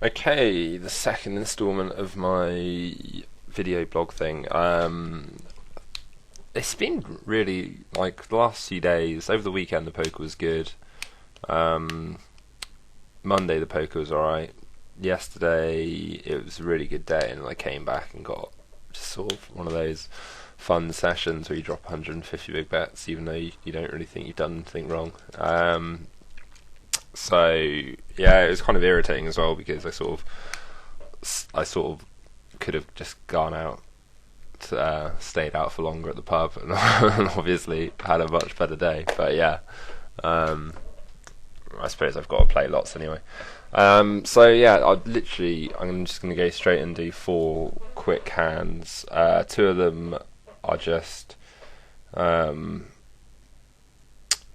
Okay, the second instalment of my video blog thing. It's been really like the last few days. Over the weekend, the poker was good. Um, Monday, the poker was alright. Yesterday, it was a really good day, and I came back and got just sort of one of those fun sessions where you drop 150 big bets, even though you don't really think you've done anything wrong. So yeah, it was kind of irritating as well because I sort of could have just gone out, stayed out for longer at the pub, and obviously had a much better day. But yeah, um, I suppose I've got to play lots anyway. So yeah, I'm just going to go straight and do four quick hands. Two of them are just um,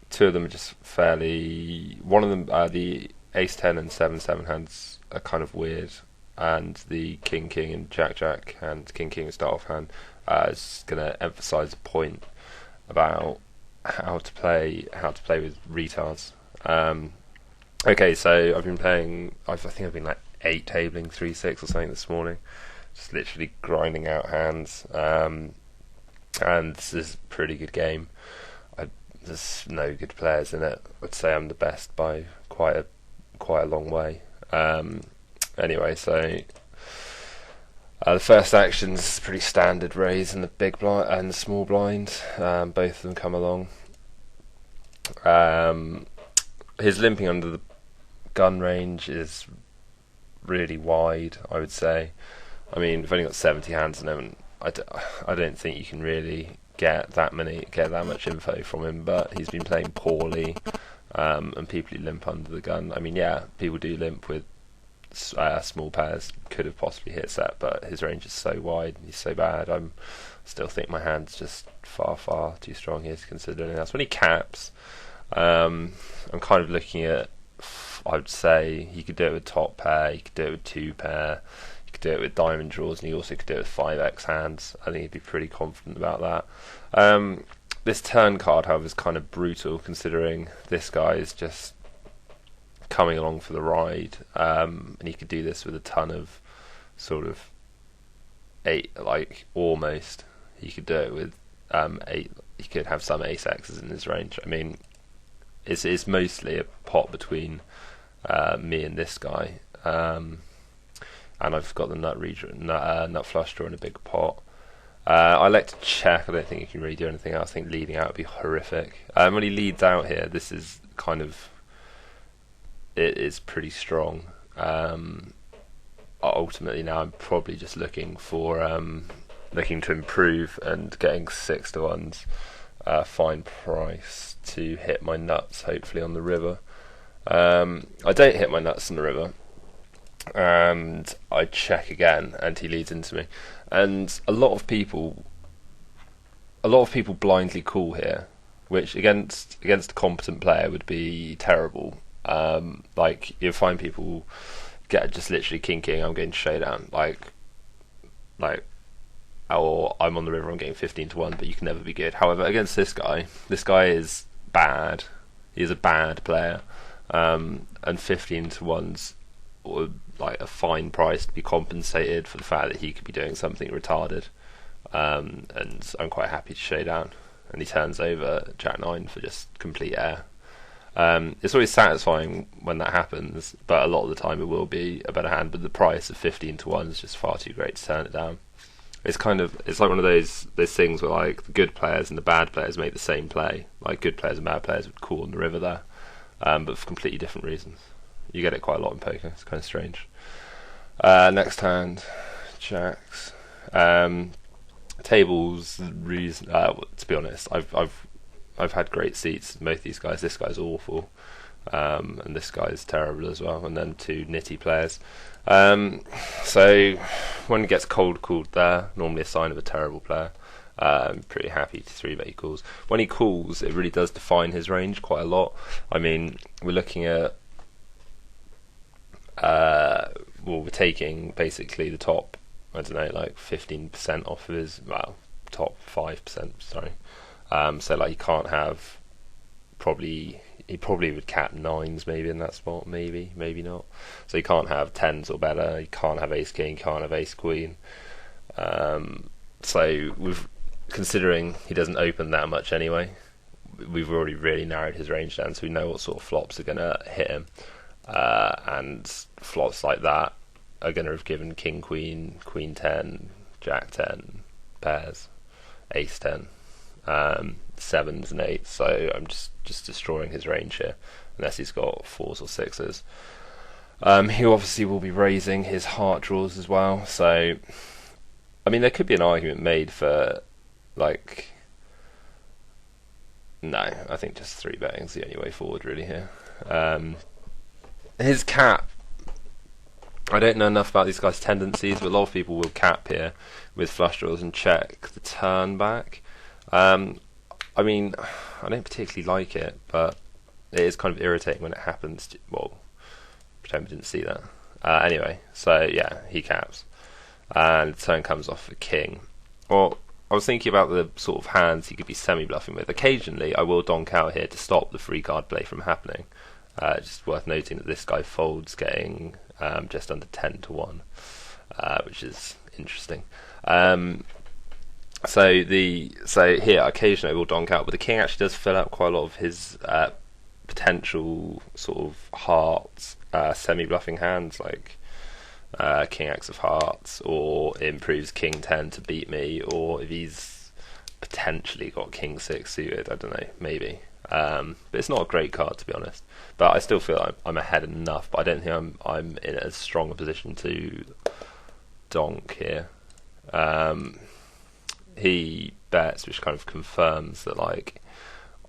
two of them are just fairly. One of them, the Ace 10 and 7-7 hands are kind of weird, and the King King and Jack Jack and King King start off hand is going to emphasise a point about how to play with retards. Okay, so I've been playing. I think I've been like 8 tabling 3-6 or something this morning, just literally grinding out hands. And this is a pretty good game. There's no good players in it. I'd say I'm the best by quite a long way. Anyway, so the first action's pretty standard raise in the big blind and the small blind. Both of them come along. His limping under the gun range is really wide, I would say. I mean, we've only got 70 hands in him, and I don't think you can really get that much info from him. But he's been playing poorly, and people who limp under the gun. I mean, yeah, people do limp with small pairs. Could have possibly hit set, but his range is so wide and he's so bad. Still think my hand's just far too strong here to consider anything else. When he caps, I'm kind of looking at. I would say he could do it with top pair. He could do it with 2 pair. He could do it with diamond draws, and he also could do it with 5x hands. I think he'd be pretty confident about that. This turn card, however, is kind of brutal, considering this guy is just coming along for the ride, and he could do this with a ton of sort of almost. He could do it with 8. He could have some ace x's in his range. I mean, it's mostly a pot between me and this guy, and I've got the nut flush draw in a big pot. I like to check. I don't think you can really do anything else. I think leading out would be horrific. When he leads out here, this is kind of it is pretty strong. Ultimately, now I'm probably just looking to improve and getting 6-1s, fine price to hit my nuts. Hopefully on the river. I don't hit my nuts on the river, and I check again, and he leads into me. And a lot of people blindly call here, which against a competent player would be terrible. Like you'll find people get just literally king, I'm getting showdown, like, or I'm on the river, I'm getting 15-1, but you can never be good. However, against this guy is bad. He's a bad player, and 15-1's like a fine price to be compensated for the fact that he could be doing something retarded. And I'm quite happy to show down, and he turns over Jack 9 for just complete air. It's always satisfying when that happens, but a lot of the time it will be a better hand. But the price of 15-1 is just far too great to turn it down. It's like one of those things where like the good players and the bad players make the same play. Like good players and bad players would call on the river there, but for completely different reasons. You get it quite a lot in poker. It's kind of strange. Next hand, jacks. Tables. Reason. To be honest, I've had great seats. Both these guys. This guy's awful, and this guy's terrible as well. And then 2 nitty players. So when it gets called there, normally a sign of a terrible player. I'm pretty happy to 3-bet he calls. When he calls, it really does define his range quite a lot. I mean, we're looking at we're taking basically the top, I don't know, like 15% off of his, top 5%, sorry. So like you can't have, probably he probably would cap nines maybe in that spot, maybe not. So you can't have tens or better. You can't have ace king. You can't have ace queen. So considering he doesn't open that much anyway, we've already really narrowed his range down, so we know what sort of flops are going to hit him, and flops like that are going to have given king queen, queen 10, jack 10, pairs, ace 10, sevens and eights. So I'm just destroying his range here, unless he's got fours or sixes. He obviously will be raising his heart draws as well, so I mean there could be an argument made for, like, no, I think just 3-betting is the only way forward really here. His cap, I don't know enough about these guys' tendencies, but a lot of people will cap here with flush draws and check the turn back. I mean, I don't particularly like it, but it is kind of irritating when it happens. Well, pretend we didn't see that. Anyway, so yeah, he caps, and the turn comes off a king. Well, I was thinking about the sort of hands he could be semi-bluffing with. Occasionally, I will donk out here to stop the free card play from happening. Just worth noting that this guy folds getting just under 10 to 1, which is interesting. So here, occasionally I will donk out, but the king actually does fill out quite a lot of his potential sort of hearts, semi-bluffing hands, like king X of hearts, or improves king 10 to beat me, or if he's potentially got king 6 suited, I don't know, maybe. But it's not a great card, to be honest. But I still feel I'm ahead enough, but I don't think I'm in as strong a position to donk here. He bets, which kind of confirms that, like,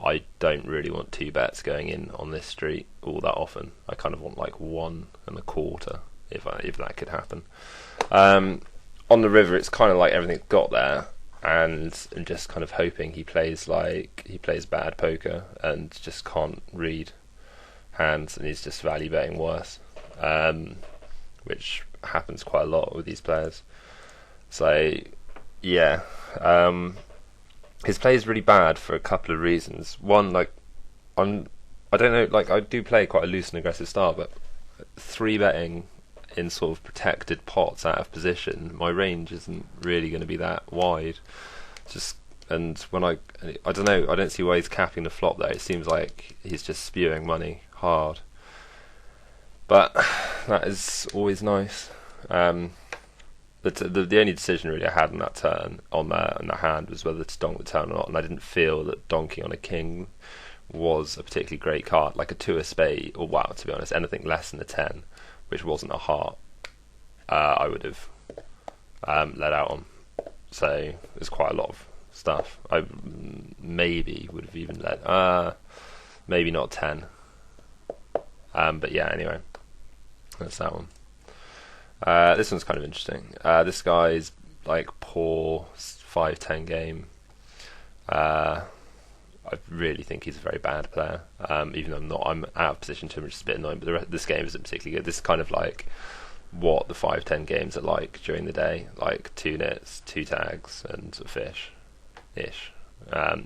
I don't really want 2 bets going in on this street all that often. I kind of want like 1.25 if that could happen. On the river, it's kind of like everything's got there, and I'm just kind of hoping he plays bad poker and just can't read hands, and he's just value betting worse, which happens quite a lot with these players. So yeah, his play is really bad for a couple of reasons. One, like, I don't know, like, I do play quite a loose and aggressive style, but 3-betting in sort of protected pots out of position, my range isn't really going to be that wide. And when I don't know, I don't see why he's capping the flop there. It seems like he's just spewing money hard, but that is always nice. But the only decision really I had on that turn, on the hand, was whether to donk the turn or not, and I didn't feel that donking on a king was a particularly great card. Like a 2 of spade, or wow, to be honest, anything less than a 10, which wasn't a heart, I would have let out on. So there's quite a lot of stuff. I maybe would have even let, maybe not 10. But yeah, anyway, that's that one. This one's kind of interesting. This guy's like poor 5-10 game. I really think he's a very bad player. Even though I'm out of position to him, which is a bit annoying. But this game isn't particularly good. This is kind of like what the 5-10 games are like during the day, like 2 nits, 2 tags, and a fish-ish.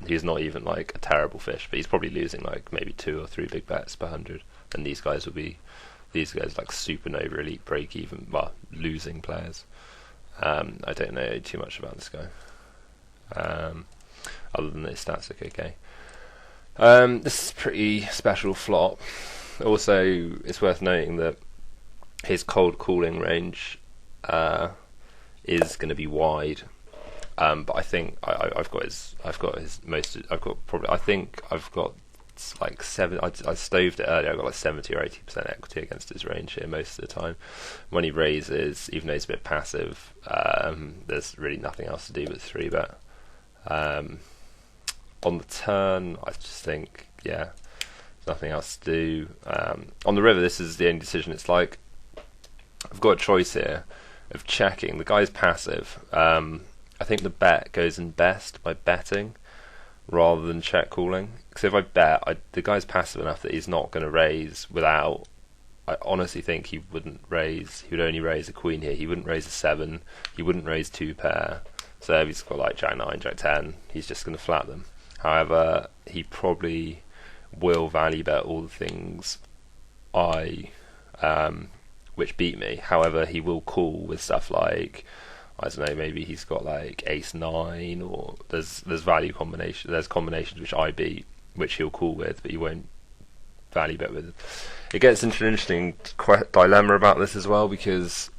He's not even like a terrible fish, but he's probably losing like maybe 2 or 3 big bets per 100. And these guys like supernova elite break even, well, losing players. I don't know too much about this guy, other than his stats look okay. This is a pretty special flop. Also, it's worth noting that his cold calling range is going to be wide. But I think I've got like 7. I stoved it earlier. I've got like 70 or 80% equity against his range here most of the time. When he raises, even though he's a bit passive, there's really nothing else to do but 3-bet. On the turn, I just think, yeah, there's nothing else to do. On the river, this is the only decision. It's like I've got a choice here of checking. The guy's passive. I think the bet goes in best by betting rather than check calling. Because if I bet, the guy's passive enough that he's not going to raise without. I honestly think he wouldn't raise. He would only raise a queen here. He wouldn't raise a 7. He wouldn't raise 2 pair. So if he's got like Jack 9, Jack 10, he's just going to flat them. However, he probably will value bet all the things which beat me. However, he will call with stuff like, I don't know, maybe he's got like ace 9, or there's value combination. There's combinations which I beat, which he'll call with, but he won't value bet with. It gets into an interesting dilemma about this as well, because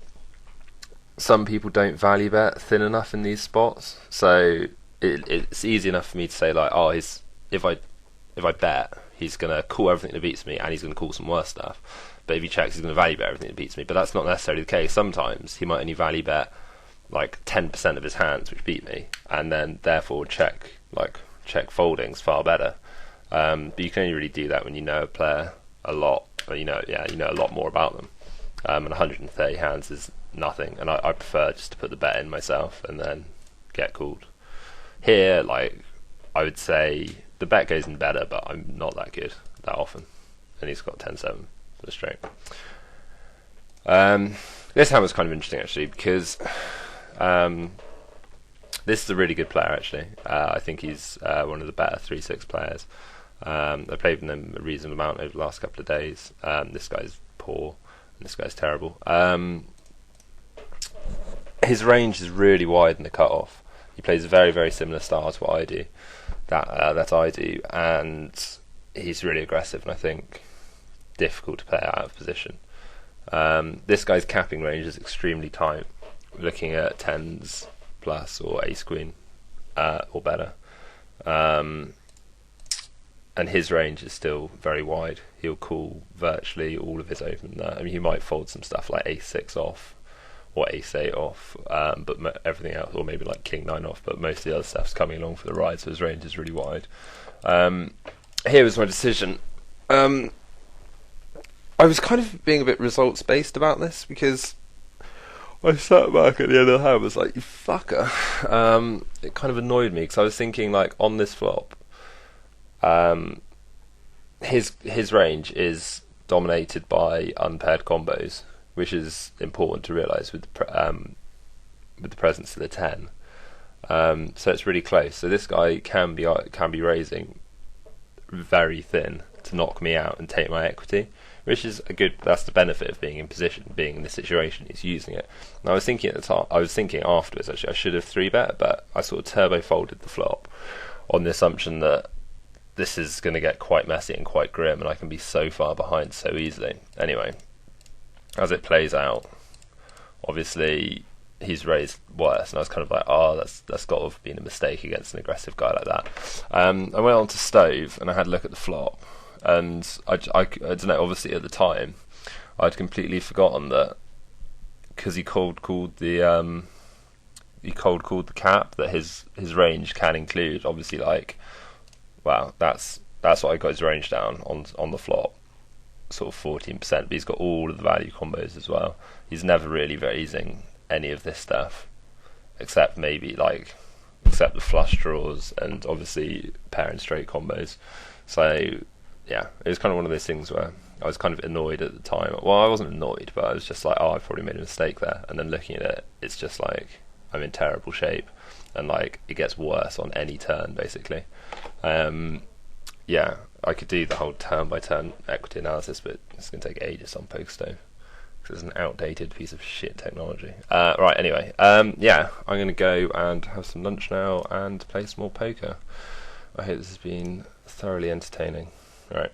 some people don't value bet thin enough in these spots. So it's easy enough for me to say like, oh, if I bet, he's gonna call everything that beats me, and he's gonna call some worse stuff. But if he checks, he's gonna value bet everything that beats me. But that's not necessarily the case. Sometimes he might only value bet like 10% of his hands which beat me, and then therefore check foldings far better. But you can only really do that when you know a player a lot, or you know a lot more about them. And 130 hands is nothing, and I prefer just to put the bet in myself and then get called. Here, like, I would say the bet goes in better, but I'm not that good that often, and he's got 10-7 for the straight. This hand was kind of interesting actually, because this is a really good player actually. I think he's one of the better 3-6 players. I played with him a reasonable amount over the last couple of days. This guy's poor, and this guy's terrible. His range is really wide in the cut-off. He plays a very, very similar style to what I do, that I do, and he's really aggressive, and I think difficult to play out of position. This guy's capping range is extremely tight, looking at 10s plus or ace queen or better. And his range is still very wide. He'll call virtually all of his open there. I mean, he might fold some stuff like ace 6 off or ace 8 off, but everything else, or maybe like king 9 off, but most of the other stuff's coming along for the ride, so his range is really wide. Here was my decision. I was kind of being a bit results based about this, because I sat back at the end of the hand and was like, you fucker. It kind of annoyed me, because I was thinking, like, on this flop, his range is dominated by unpaired combos, which is important to realise with the presence of the 10. So it's really close. So this guy can be raising very thin to knock me out and take my equity, which is that's the benefit of being in position, being in this situation. He's using it. And I was thinking afterwards, actually, I should have 3-bet, but I sort of turbo folded the flop on the assumption that this is going to get quite messy and quite grim, and I can be so far behind so easily. Anyway, as it plays out, obviously he's raised worse, and I was kind of like, oh, that's got to have been a mistake against an aggressive guy like that. I went on to stove, and I had a look at the flop, and I don't know, obviously at the time I'd completely forgotten that, because he cold called the cap, that his range can include, obviously, like, wow, that's what I got his range down on the flop, sort of 14%, but he's got all of the value combos as well. He's never really raising any of this stuff, except the flush draws and obviously pair and straight combos. So yeah, it was kind of one of those things where I was kind of annoyed at the time. Well, I wasn't annoyed, but I was just like, oh, I've probably made a mistake there. And then looking at it, it's just like, I'm in terrible shape, and like it gets worse on any turn basically. Yeah, I could do the whole turn by turn equity analysis, but it's going to take ages on PokerStove, because it's an outdated piece of shit technology. Right, anyway, yeah, I'm going to go and have some lunch now and play some more poker. I hope this has been thoroughly entertaining. Right.